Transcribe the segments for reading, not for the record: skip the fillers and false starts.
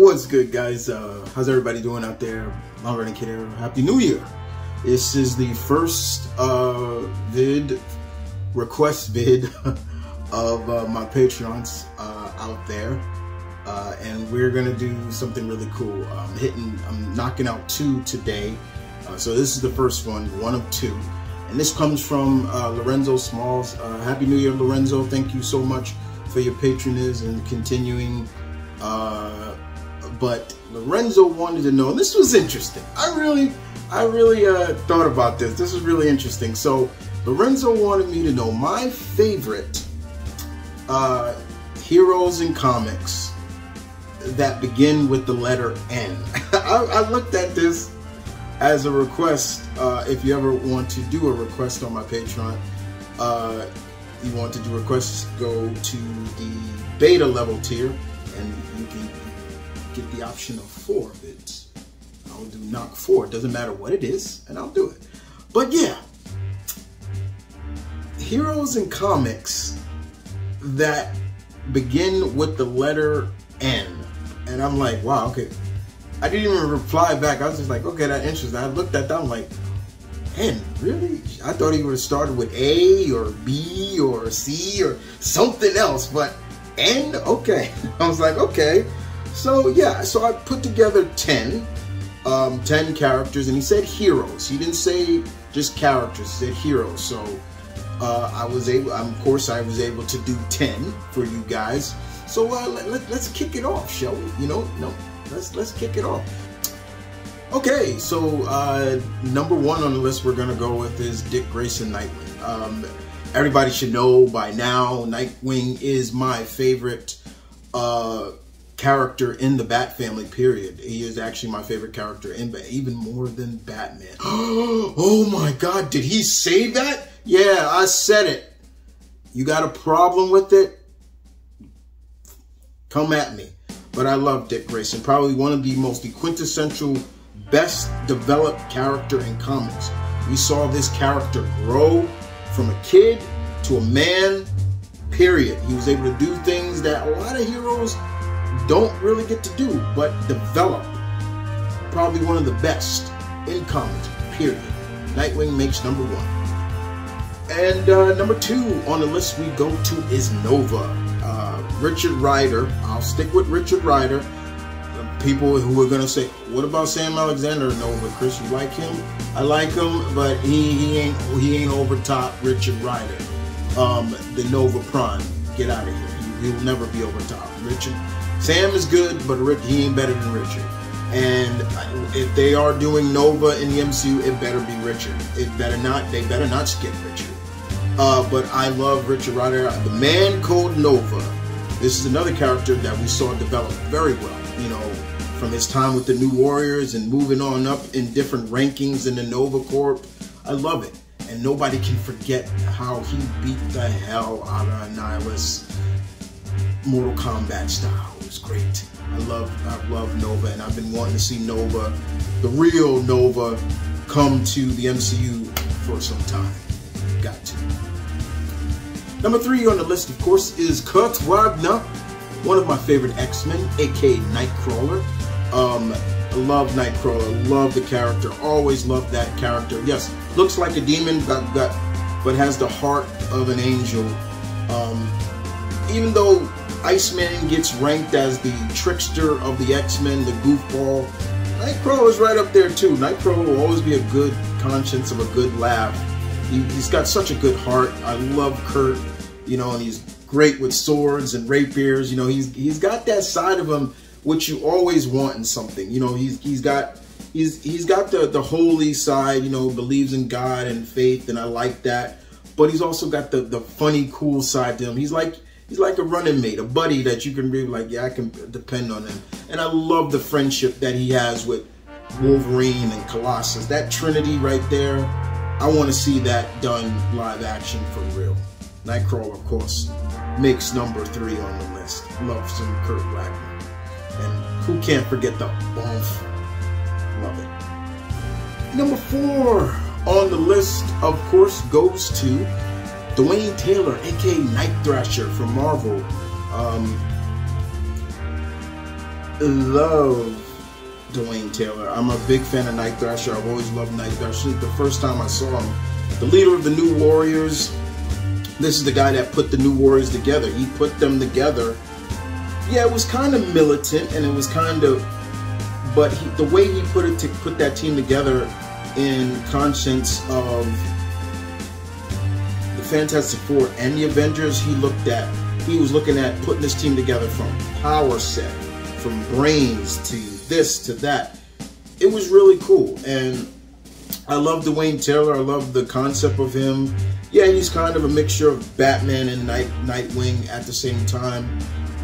What's good, guys? How's everybody doing out there? TheMtVernonkid here. Happy New Year! This is the first request vid of my Patreons out there, and we're gonna do something really cool. I'm knocking out 2 today, so this is the first one of 2, and this comes from Lorenzo Smalls. Happy New Year, Lorenzo! Thank you so much for your patronage and continuing. But Lorenzo wanted to know, and this was interesting. I really thought about this. This is really interesting. So Lorenzo wanted me to know my favorite heroes in comics that begin with the letter N. I looked at this as a request. If you ever want to do a request on my Patreon, you want to do requests, go to the beta level tier, and you can get the option of 4 vids. I'll do knock 4. It doesn't matter what it is, and I'll do it. But yeah, heroes in comics that begin with the letter N. And I'm like, wow, okay. I didn't even reply back. I was just like, okay, that's interesting. I looked at that, I'm like, N, really? I thought he would have started with A or B or C or something else, but N? Okay. I was like, okay. So yeah, so I put together 10 characters, and he said heroes. He didn't say just characters, he said heroes. So of course I was able to do 10 for you guys. So let's kick it off, shall we? Let's kick it off. Okay, so number 1 on the list we're gonna go with is Dick Grayson Nightwing. Everybody should know by now, Nightwing is my favorite character in the Bat family, period. He is actually my favorite character in Bat, even more than Batman. Oh my God, did he say that? Yeah, I said it. You got a problem with it? Come at me. But I love Dick Grayson. Probably one of the most quintessential, best developed character in comics. We saw this character grow from a kid to a man, period. He was able to do things that a lot of heroes don't really get to do, but develop. Probably one of the best in comics, period. Nightwing makes number 1. And number 2 on the list we go to is Nova. Richard Rider. I'll stick with Richard Rider. People who are gonna say, what about Sam Alexander Nova? Chris, you like him? I like him, but he ain't over top Richard Rider. The Nova Prime. Get out of here. He'll never be over top. Richard. Sam is good, but he ain't better than Richard. And if they are doing Nova in the MCU, it better be Richard. They better not skip Richard. But I love Richard Rider, the man called Nova. This is another character that we saw develop very well, from his time with the New Warriors and moving on up in different rankings in the Nova Corp. I love it. And nobody can forget how he beat the hell out of Annihilus, Mortal Kombat style. It was great. I love Nova, and I've been wanting to see Nova, the real Nova, come to the MCU for some time. Got to. Number 3 on the list, of course, is Kurt Wagner, one of my favorite X-Men, aka Nightcrawler. I love Nightcrawler, love the character, always loved that character. Yes, looks like a demon, but has the heart of an angel. Even though Iceman gets ranked as the trickster of the X-Men, the goofball, Nightcrawler's right up there too. Nightcrawler will always be a good conscience of a good laugh. He's got such a good heart. I love Kurt, and he's great with swords and rapiers. He's got that side of him which you always want in something. He's got the holy side. Believes in God and faith, and I like that. But he's also got the funny, cool side to him. He's like a running mate, a buddy that you can be like, yeah, I can depend on him. And I love the friendship that he has with Wolverine and Colossus. That trinity right there. I want to see that done live action for real. Nightcrawler, of course, makes number 3 on the list. Love some Kurt Wagner. And who can't forget the bombs? Love it. Number 4 on the list, of course, goes to Dwayne Taylor, aka Night Thrasher from Marvel. love Dwayne Taylor. I'm a big fan of Night Thrasher. I've always loved Night Thrasher. The first time I saw him, the leader of the New Warriors, this is the guy that put the New Warriors together. He put them together. Yeah, it was kind of militant, and it was kind of, but the way he put that team together in conscience of the Fantastic Four and the Avengers, he was looking at putting this team together from power set, from brains to this to that. It was really cool, and I love Dwayne Taylor. I love the concept of him. Yeah, he's kind of a mixture of Batman and Nightwing at the same time,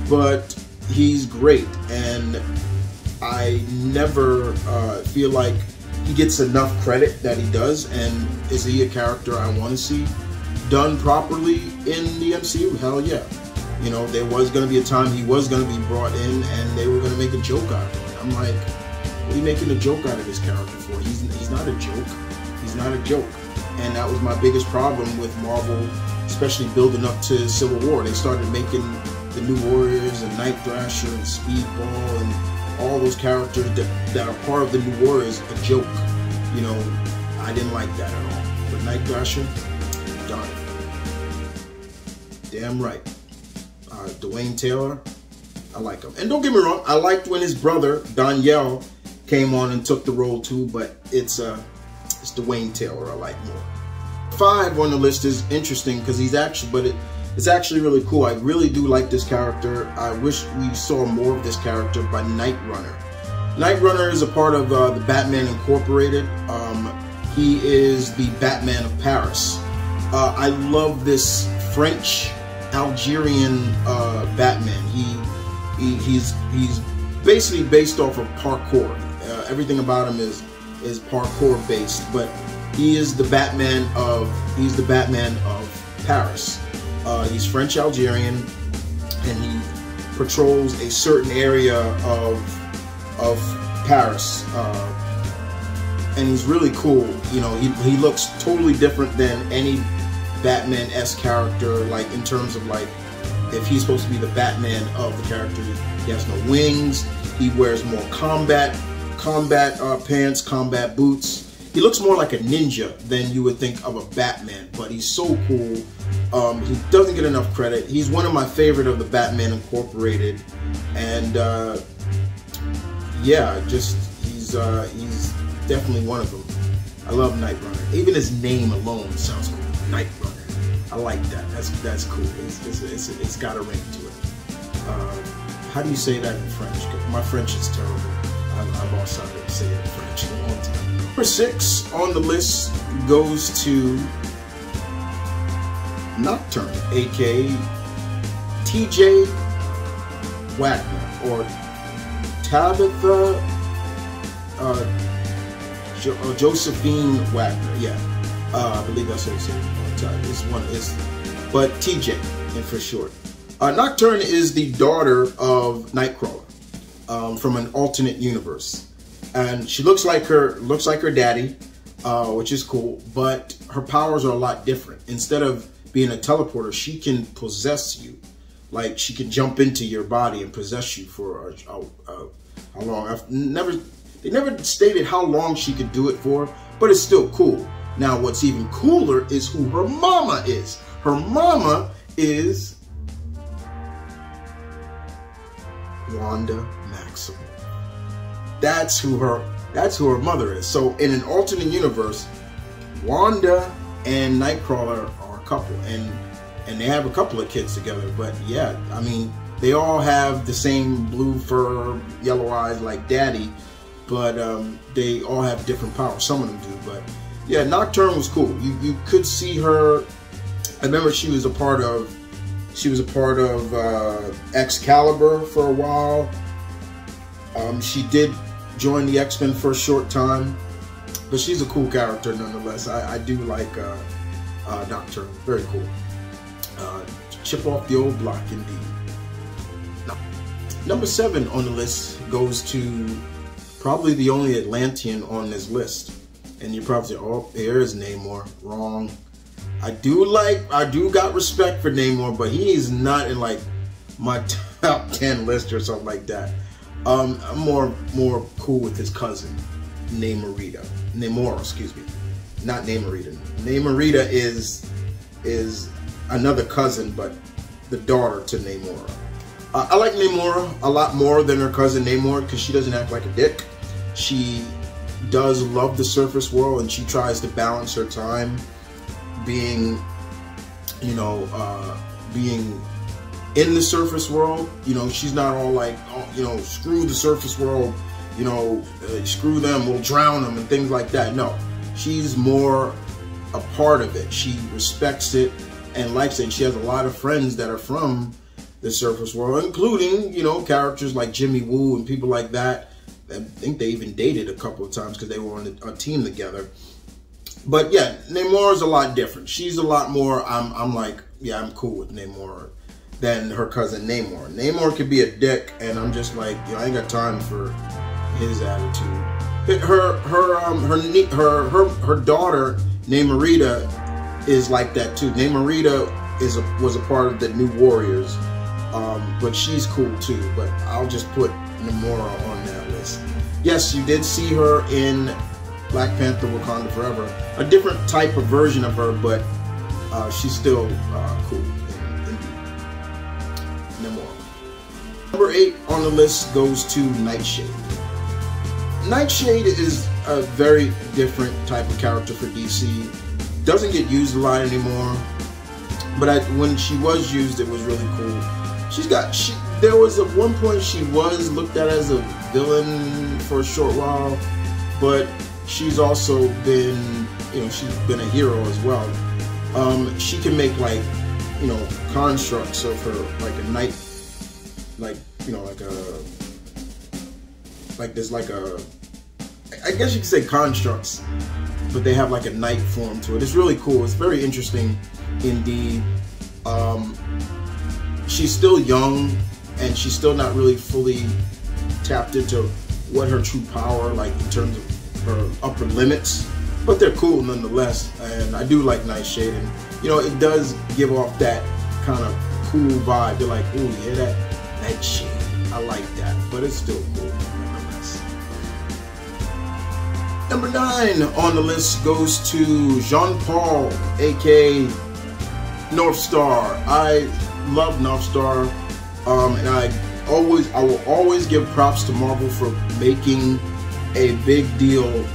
but he's great, and I never feel like he gets enough credit that he does. And is he a character I want to see done properly in the MCU? Hell yeah. You know, there was going to be a time he was going to be brought in and they were going to make a joke out of it. I'm like, what are you making a joke out of this character for? He's not a joke. He's not a joke. And that was my biggest problem with Marvel, especially building up to Civil War. They started making the New Warriors and Night Thrasher and Speedball and all those characters that are part of the New Warriors a joke. You know, I didn't like that at all. But Night Thrasher, done. Damn right. Dwayne Taylor, I like him. And don't get me wrong, I liked when his brother, Danielle, came on and took the role too, but it's Dwayne Taylor I like more. 5 on the list is interesting because it's actually really cool. I really do like this character. I wish we saw more of this character by Night Runner. Night Runner is a part of the Batman Incorporated. He is the Batman of Paris. I love this French Algerian Batman. He's basically based off of parkour. Everything about him is parkour based, but he is the Batman of Paris. He's French Algerian, and he patrols a certain area of Paris, and he's really cool. You know, he looks totally different than any Batman-esque character, like in terms of like if he's supposed to be the Batman of the character. He has no wings. He wears more combat pants, combat boots. He looks more like a ninja than you would think of a Batman, but he's so cool. He doesn't get enough credit. He's one of my favorite of the Batman Incorporated, and yeah, he's definitely one of them. I love Night Runner. Even his name alone sounds cool. Night Runner. I like that. That's cool. It's got a ring to it. How do you say that in French? My French is terrible. I've also started to say it in French in a long time. Number 6 on the list goes to Nocturne, aka T.J. Wagner, or Tabitha Josephine Wagner. Yeah, I believe that's what he said. But TJ, and for short. Nocturne is the daughter of Nightcrawler from an alternate universe, and she looks like her daddy, which is cool. But her powers are a lot different. Instead of being a teleporter, she can possess you, like she can jump into your body and possess you for how long? They never stated how long she could do it for, but it's still cool. Now, what's even cooler is who her mama is. Her mama is Wanda Maximoff. That's who her mother is. So, in an alternate universe, Wanda and Nightcrawler are a couple, and they have a couple of kids together. But yeah, I mean, they all have the same blue fur, yellow eyes like Daddy, but they all have different powers. Some of them do, but. Yeah, Nocturne was cool. You could see her. I remember she was a part of Excalibur for a while. She did join the X-Men for a short time, but she's a cool character nonetheless. I do like Nocturne. Very cool. Chip off the old block indeed. Number 7 on the list goes to probably the only Atlantean on this list. And you probably say, oh, here's Namor. Wrong. I do got respect for Namor, but he is not in like my top 10 list or something like that. I'm more cool with his cousin, Namora, excuse me. Not Namorita. Namorita is another cousin, but the daughter to Namora. I like Namora a lot more than her cousin Namor because she doesn't act like a dick. She does love the surface world, and she tries to balance her time being, you know, being in the surface world. You know, she's not all like, oh, you know, screw the surface world, you know, screw them, we'll drown them and things like that. No, she's more a part of it. She respects it and likes it. And she has a lot of friends that are from the surface world, including, you know, characters like Jimmy Woo and people like that. I think they even dated a couple of times because they were on a team together. But yeah, Namor is a lot different. She's a lot more, I'm like, yeah, I'm cool with Namor than her cousin Namor. Namor could be a dick, and I'm just like, you know, I ain't got time for his attitude. Her daughter Namorita is like that too. Namorita was a part of the New Warriors, but she's cool too. But I'll just put Namora on that list. Yes, you did see her in Black Panther: Wakanda Forever. A different type of version of her, but she's still cool. Number 8 on the list goes to Nightshade. Nightshade is a very different type of character for DC. Doesn't get used a lot anymore, but when she was used, it was really cool. There was at one point she was looked at as a villain for a short while, but she's also been, you know, she's been a hero as well. She can make, like, you know, constructs of her, like a night, like, you know, I guess you could say constructs, but they have like a night form to it. It's really cool. It's very interesting indeed. She's still young, and she's still not really fully tapped into what her true power, like in terms of her upper limits, but they're cool nonetheless. And I do like Nightshade, and you know, it does give off that kind of cool vibe. They're like, ooh, you hear that? Nightshade. I like that, but it's still cool nonetheless. Number 9 on the list goes to Jean-Paul, aka Northstar. I love Northstar, and I will always give props to Marvel for making a big deal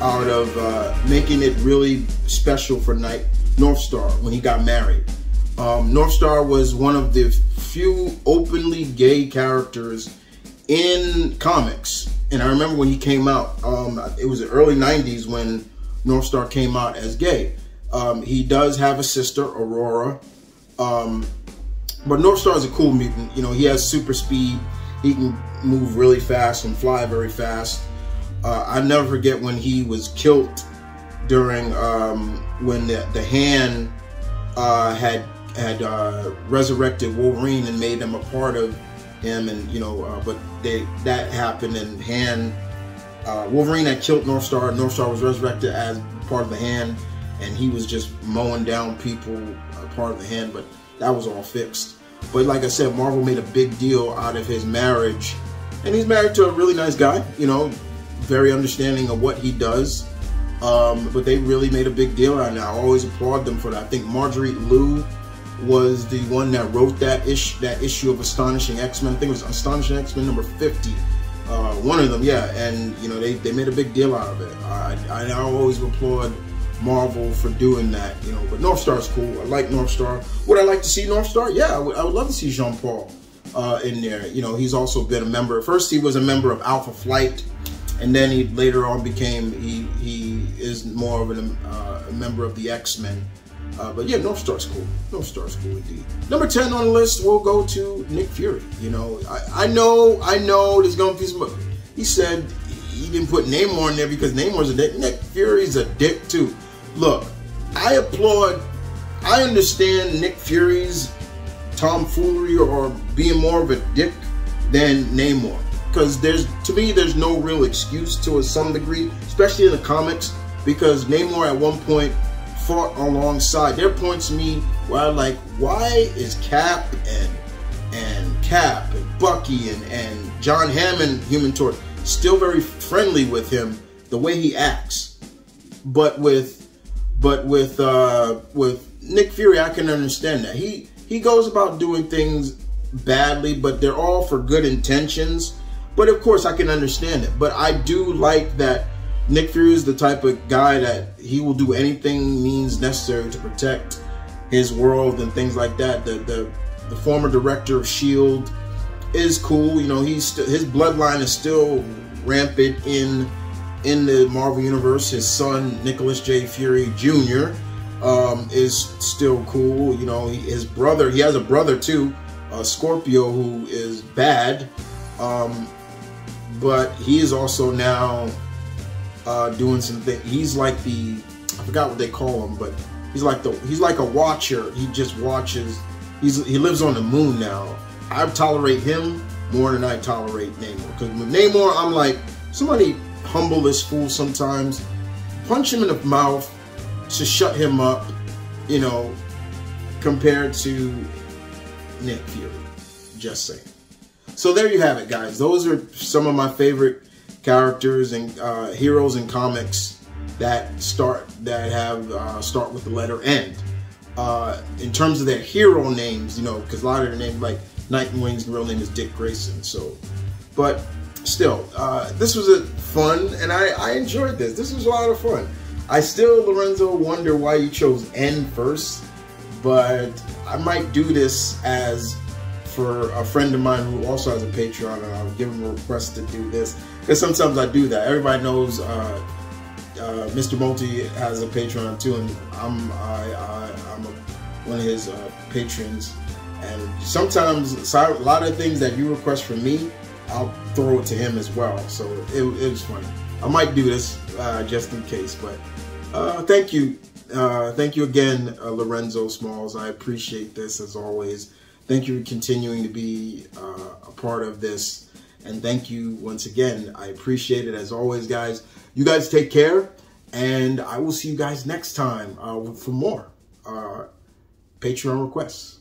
out of making it really special for Northstar when he got married. Northstar was one of the few openly gay characters in comics, and I remember when he came out, it was the early 90s when Northstar came out as gay. He does have a sister, Aurora, but Northstar is a cool mutant. You know, he has super speed. He can move really fast and fly very fast. I never forget when he was killed during when the Hand had resurrected Wolverine and made him a part of him, and you know, but that happened, and Wolverine had killed Northstar. Northstar was resurrected as part of the Hand, and he was just mowing down people, part of the Hand, but that was all fixed. But like I said, Marvel made a big deal out of his marriage, and he's married to a really nice guy, you know, very understanding of what he does. But they really made a big deal out of it. I always applaud them for that. I think Marjorie Liu was the one that wrote that issue of Astonishing X-Men. I think it was Astonishing X-Men number 50. One of them, yeah. And you know, they made a big deal out of it. I always applaud Marvel for doing that, you know. But Northstar's cool. I like Northstar. Would I like to see Northstar? Yeah, I would love to see Jean-Paul in there. You know, he's also been a member. First, he was a member of Alpha Flight, and then he later on became he is more of a member of the X-Men. But yeah, Northstar's cool. Northstar's cool indeed. Number 10 on the list will go to Nick Fury. You know, I know there's gonna be some. He said he didn't put Namor in there because Namor's a dick. Nick Fury's a dick too. Look, I understand Nick Fury's tomfoolery or being more of a dick than Namor, because to me there's no real excuse to some degree, especially in the comics, because Namor at one point fought alongside. There are points to me where I'm like, why is Cap and Cap and Bucky and John Hammond, Human Torch, still very friendly with him, the way he acts. But with Nick Fury, I can understand that. He goes about doing things badly, but they're all for good intentions. But of course, I can understand it. But I do like that Nick Fury is the type of guy that he will do anything means necessary to protect his world and things like that. The former director of S.H.I.E.L.D. is cool. You know, his bloodline is still rampant in the Marvel Universe. His son, Nicholas J. Fury Jr., is still cool. You know, he has a brother too, Scorpio, who is bad. But he is also now doing some things. He's like I forgot what they call him, but he's like a watcher. He just watches. He lives on the moon now. I tolerate him more than I tolerate Namor. Because with Namor, I'm like, somebody humble this fool sometimes. Punch him in the mouth to shut him up, you know, compared to Nick Fury. Just saying. So there you have it, guys. Those are some of my favorite characters and heroes in comics that start with the letter N. In terms of their hero names, you know, because a lot of their names, like Nightwing's real name is Dick Grayson. So, but still, this was fun, and I enjoyed this. This was a lot of fun. I still, Lorenzo, wonder why you chose N first, but I might do this as for a friend of mine who also has a Patreon, and I'll give him a request to do this, because sometimes I do that. Everybody knows Mr. Multi has a Patreon too, and I'm one of his patrons, and sometimes a lot of things that you request from me, I'll throw it to him as well. So it was funny. I might do this just in case, but thank you again, Lorenzo Smalls. I appreciate this as always. Thank you for continuing to be a part of this, and thank you once again. I appreciate it as always, guys. You guys take care, and I will see you guys next time for more Patreon requests.